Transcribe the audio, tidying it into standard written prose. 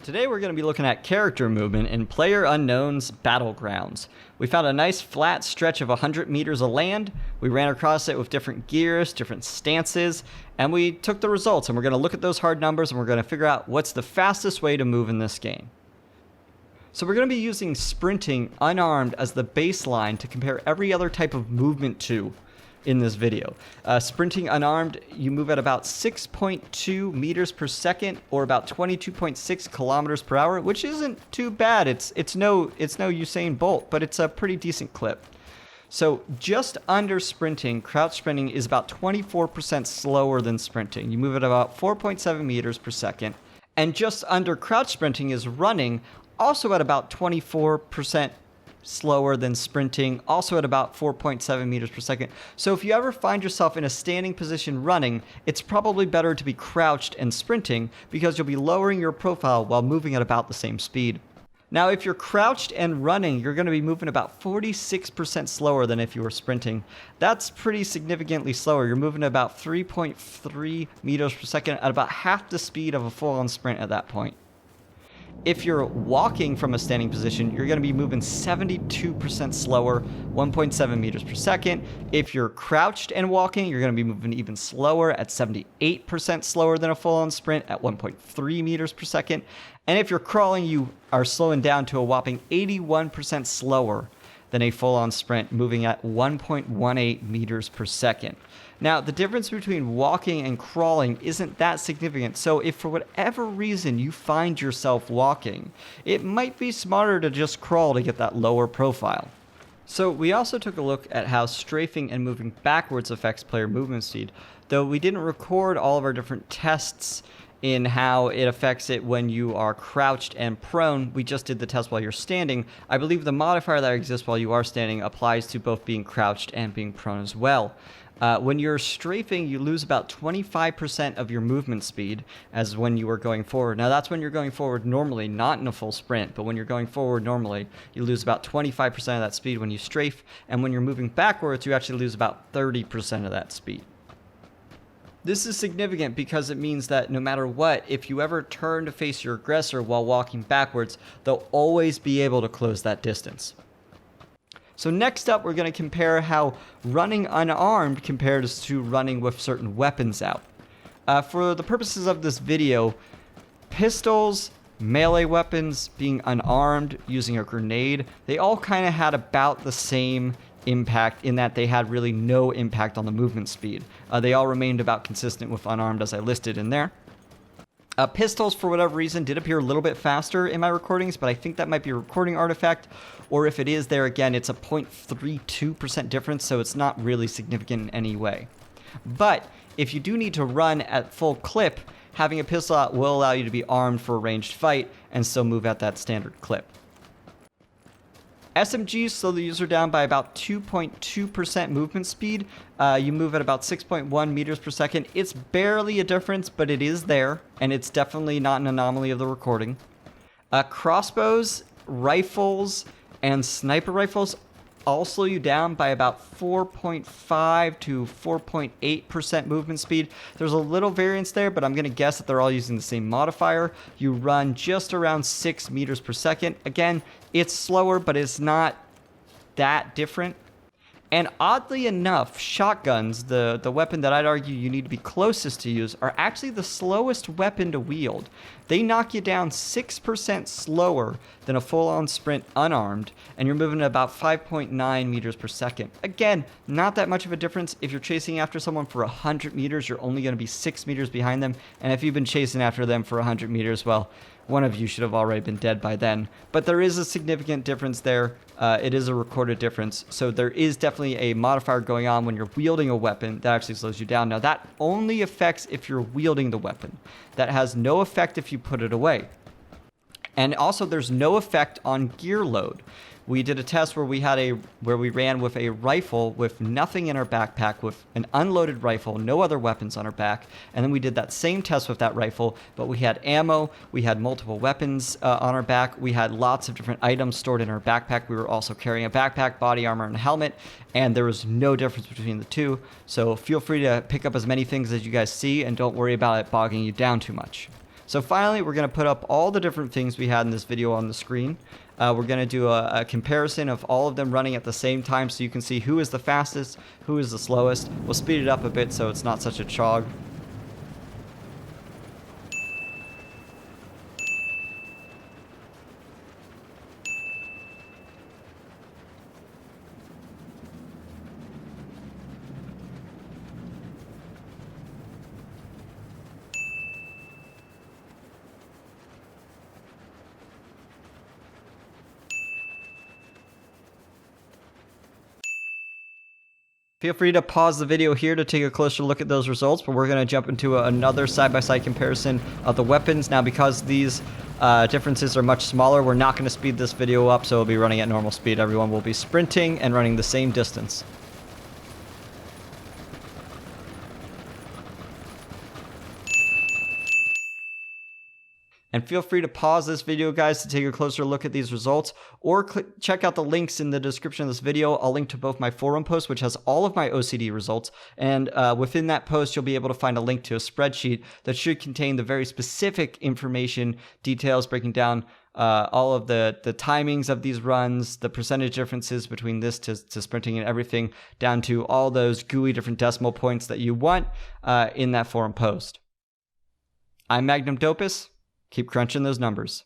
Today we're going to be looking at character movement in PlayerUnknown's Battlegrounds. We found a nice flat stretch of 100 meters of land, we ran across it with different gears, different stances, and we took the results and we're going to look at those hard numbers and we're going to figure out what's the fastest way to move in this game. So we're going to be using sprinting unarmed as the baseline to compare every other type of movement to in this video. Sprinting unarmed, you move at about 6.2 meters per second or about 22.6 kilometers per hour, which isn't too bad. It's no Usain Bolt, but it's a pretty decent clip. So just under sprinting, crouch sprinting is about 24% slower than sprinting. You move at about 4.7 meters per second. And just under crouch sprinting is running, also at about 24% slower than sprinting, also at about 4.7 meters per second. So if you ever find yourself in a standing position running, it's probably better to be crouched and sprinting because you'll be lowering your profile while moving at about the same speed. Now, if you're crouched and running, you're going to be moving about 46% slower than if you were sprinting. That's pretty significantly slower. You're moving at about 3.3 meters per second at about half the speed of a full-on sprint at that point. If you're walking from a standing position, you're going to be moving 72% slower, 1.7 meters per second. If you're crouched and walking, you're going to be moving even slower at 78% slower than a full-on sprint at 1.3 meters per second. And if you're crawling, you are slowing down to a whopping 81% slower than a full-on sprint, moving at 1.18 meters per second. Now, the difference between walking and crawling isn't that significant, so if for whatever reason you find yourself walking, it might be smarter to just crawl to get that lower profile. So we also took a look at how strafing and moving backwards affects player movement speed, though we didn't record all of our different tests in how it affects it when you are crouched and prone. We just did the test while you're standing. I believe the modifier that exists while you are standing applies to both being crouched and being prone as well. When you're strafing, you lose about 25% of your movement speed as when you are going forward. Now, that's when you're going forward normally, not in a full sprint, but when you're going forward normally, you lose about 25% of that speed when you strafe, and when you're moving backwards, you actually lose about 30% of that speed. This is significant because it means that no matter what, if you ever turn to face your aggressor while walking backwards, they'll always be able to close that distance. So next up, we're going to compare how running unarmed compares to running with certain weapons out. For the purposes of this video, pistols, melee weapons, being unarmed, using a grenade, they all kind of had about the same impact in that they had really no impact on the movement speed. They all remained about consistent with unarmed as I listed in there. Pistols, for whatever reason, did appear a little bit faster in my recordings, but I think that might be a recording artifact, or if it is there again, it's a 0.32% difference, so it's not really significant in any way. But if you do need to run at full clip, having a pistol out will allow you to be armed for a ranged fight and still move at that standard clip. SMGs slow the user down by about 2.2% movement speed. You move at about 6.1 meters per second. It's barely a difference, but it is there, and it's definitely not an anomaly of the recording. Crossbows, rifles, and sniper rifles all slow you down by about 4.5 to 4.8% movement speed. There's a little variance there, but I'm going to guess that they're all using the same modifier. You run just around 6 meters per second. Again, it's slower, but it's not that different. And oddly enough, shotguns, the weapon that I'd argue you need to be closest to use, are actually the slowest weapon to wield. They knock you down 6% slower than a full-on sprint unarmed, and you're moving at about 5.9 meters per second. Again, not that much of a difference. If you're chasing after someone for 100 meters, you're only going to be 6 meters behind them, and if you've been chasing after them for 100 meters, well, one of you should have already been dead by then. But there is a significant difference there. It is a recorded difference. So there is definitely a modifier going on when you're wielding a weapon that actually slows you down. Now, that only affects if you're wielding the weapon. That has no effect if you put it away. And also, there's no effect on gear load. We did a test where we ran with a rifle with nothing in our backpack, with an unloaded rifle, no other weapons on our back, and then we did that same test with that rifle, but we had ammo, we had multiple weapons on our back, we had lots of different items stored in our backpack. We were also carrying a backpack, body armor, and a helmet, and there was no difference between the two. So feel free to pick up as many things as you guys see, and don't worry about it bogging you down too much. So finally, we're going to put up all the different things we had in this video on the screen. We're going to do a comparison of all of them running at the same time so you can see who is the fastest, who is the slowest. We'll speed it up a bit so it's not such a chog. Feel free to pause the video here to take a closer look at those results, but we're going to jump into another side-by-side comparison of the weapons. Now, because these differences are much smaller, we're not going to speed this video up, so it'll be running at normal speed. Everyone will be sprinting and running the same distance. And feel free to pause this video, guys, to take a closer look at these results, or check out the links in the description of this video. I'll link to both my forum post, which has all of my OCD results, and within that post, you'll be able to find a link to a spreadsheet that should contain the very specific information, details breaking down all of the timings of these runs, the percentage differences between this to sprinting and everything, down to all those gooey different decimal points that you want in that forum post. I'm Magnum Dopus. Keep crunching those numbers.